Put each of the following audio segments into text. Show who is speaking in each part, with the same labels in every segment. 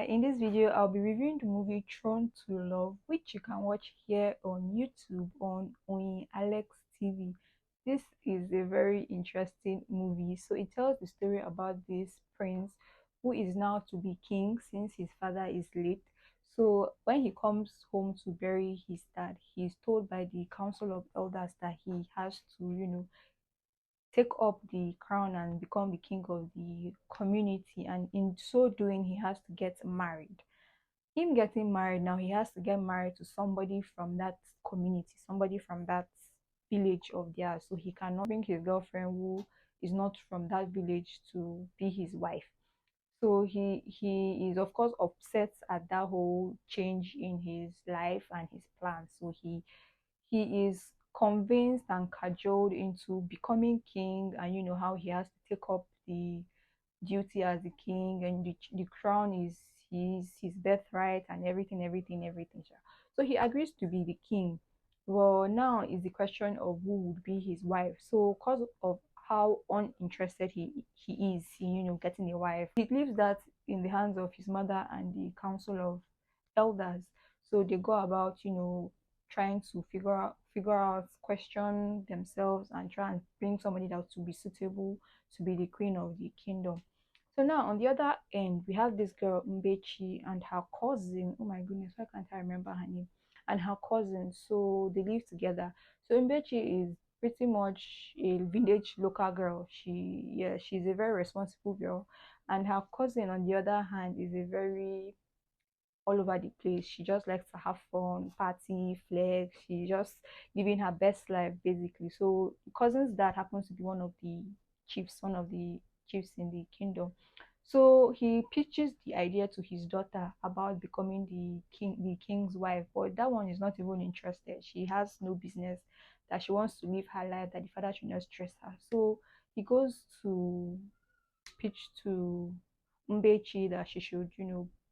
Speaker 1: In this video, I'll be reviewing the movie Thrown to Love, which you can watch here on YouTube on Onyii TV. This is a very interesting movie. So it tells the story about this prince who is now to be king since his father is late. So when he comes home to bury his dad, he's told by the council of elders that he has to, take up the crown and become the king of the community, and in so doing he has to get married. Him getting married, now he has to get married to somebody from that community, somebody from that village of theirs, so he cannot bring his girlfriend who is not from that village to be his wife. So he is of course upset at that whole change in his life and his plans. So he is convinced and cajoled into becoming king, and you know how he has to take up the duty as the king, and the crown is his birthright and everything. Sha. So he agrees to be the king. Well, now is the question of who would be his wife. So because of how uninterested he is in getting a wife, he leaves that in the hands of his mother and the council of elders. So they go about trying to figure out, question themselves, and try and bring somebody that to be suitable to be the queen of the kingdom. So now on the other end, we have this girl Mbechi and her cousin. Oh my goodness, why can't I remember her name? And her cousin. So they live together. So Mbechi is pretty much a village local girl. She's a very responsible girl. And her cousin, on the other hand, is a very all over the place. She just likes to have fun, party, flex. She just living her best life basically. So cousin's dad happens to be one of the chiefs in the kingdom. So he pitches the idea to his daughter about becoming the king's wife, but that one is not even interested. She has no business, that she wants to live her life, that the father should not stress her. So he goes to pitch to Mbechi that she should,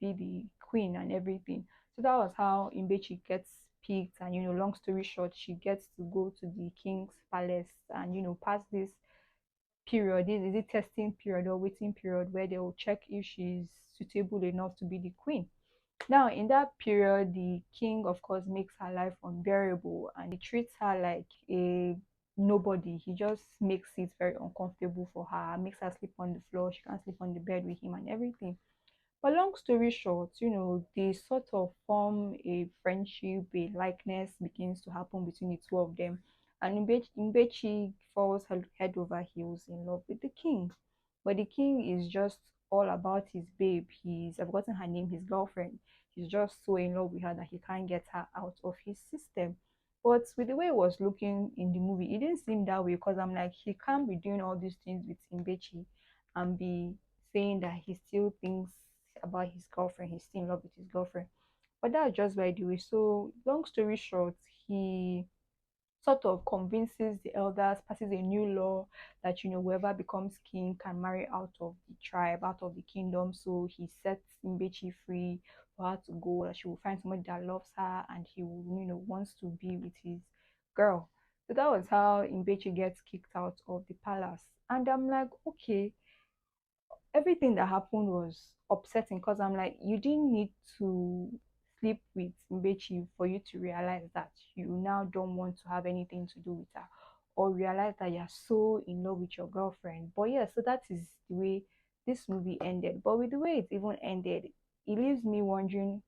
Speaker 1: be the queen and everything. So that was how Mbechi gets picked, and long story short, she gets to go to the king's palace and pass this period. This is a testing period or waiting period where they will check if she's suitable enough to be the queen. Now, in that period, the king, of course, makes her life unbearable, and he treats her like a nobody. He just makes it very uncomfortable for her, makes her sleep on the floor. She can't sleep on the bed with him and everything. But long story short, they sort of form a friendship, a likeness begins to happen between the two of them. And Mbechi falls head over heels in love with the king. But the king is just all about his babe. I've forgotten her name, his girlfriend. He's just so in love with her that he can't get her out of his system. But with the way it was looking in the movie, it didn't seem that way, because I'm like, he can't be doing all these things with Mbechi and be saying that he still thinks about his girlfriend, he's still in love with his girlfriend. But that's just by the way. So long story short, he sort of convinces the elders, passes a new law that whoever becomes king can marry out of the tribe, out of the kingdom. So he sets Mbechi free for her to go, that she will find somebody that loves her, and he will wants to be with his girl. So that was how Mbechi gets kicked out of the palace. And I'm like, okay, everything that happened was upsetting, because I'm like, you didn't need to sleep with Mbechi for you to realize that you now don't want to have anything to do with her, or realize that you're so in love with your girlfriend. But yeah, so that is the way this movie ended. But with the way it even ended, it leaves me wondering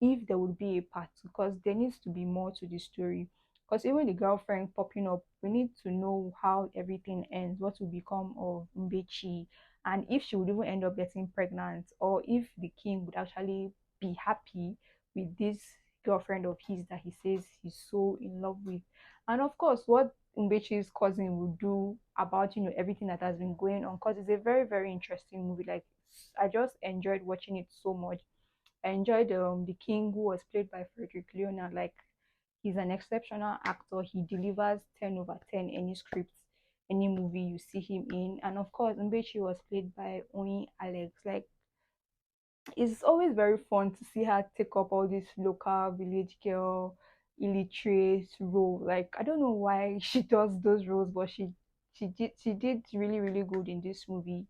Speaker 1: if there would be a part two, because there needs to be more to the story. Because even the girlfriend popping up, we need to know how everything ends, what will become of Mbechi, and if she would even end up getting pregnant, or if the king would actually be happy with this girlfriend of his that he says he's so in love with. And of course, what Mbechi's cousin will do about everything that has been going on, because it's a very, very interesting movie. Like, I just enjoyed watching it so much. I enjoyed the king, who was played by Frederick Leonard. Like, he's an exceptional actor. He delivers 10 over 10 any script, any movie you see him in. And of course, Mbechi was played by Onyii Alex. Like, it's always very fun to see her take up all this local village girl, illiterate role. Like, I don't know why she does those roles, but she did really, really good in this movie.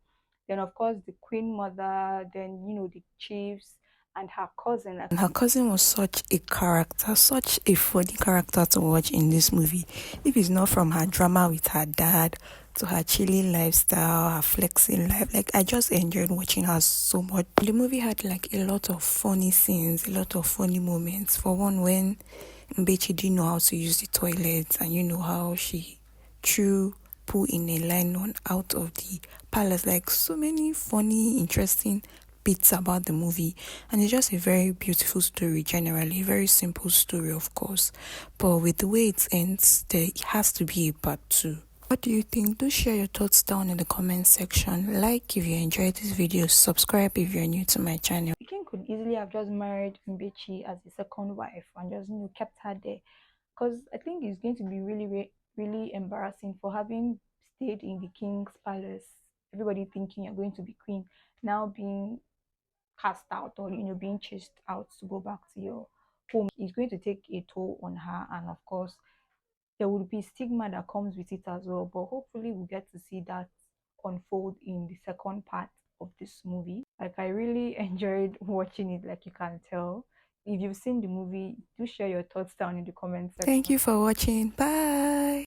Speaker 1: Then of course the queen mother, then the chiefs and her cousin.
Speaker 2: And her cousin was such a character, such a funny character to watch in this movie. If it's not from her drama with her dad to her chilling lifestyle, her flexing life, like I just enjoyed watching her so much. The movie had like a lot of funny scenes, a lot of funny moments. For one, when Mbechi didn't know how to use the toilet, and you know how she threw poo in a nylon out of the palace. Like so many funny, interesting bits about the movie, and it's just a very beautiful story generally, a very simple story of course, but with the way it ends there has to be a part two. What do you think? Do share your thoughts down in the comment section. Like if you enjoyed this video, subscribe if you're new to my channel.
Speaker 1: The king could easily have just married Mbechi as his second wife and just kept her there, because I think it's going to be really really embarrassing for having stayed in the king's palace, everybody thinking you're going to be queen, now being cast out or being chased out to go back to your home. It's going to take a toll on her, and of course there will be stigma that comes with it as well, but hopefully we'll get to see that unfold in the second part of this movie. Like, I really enjoyed watching it, like you can tell. If you've seen the movie, do share your thoughts down in the comment
Speaker 2: Thank
Speaker 1: section.
Speaker 2: you for watching. Bye.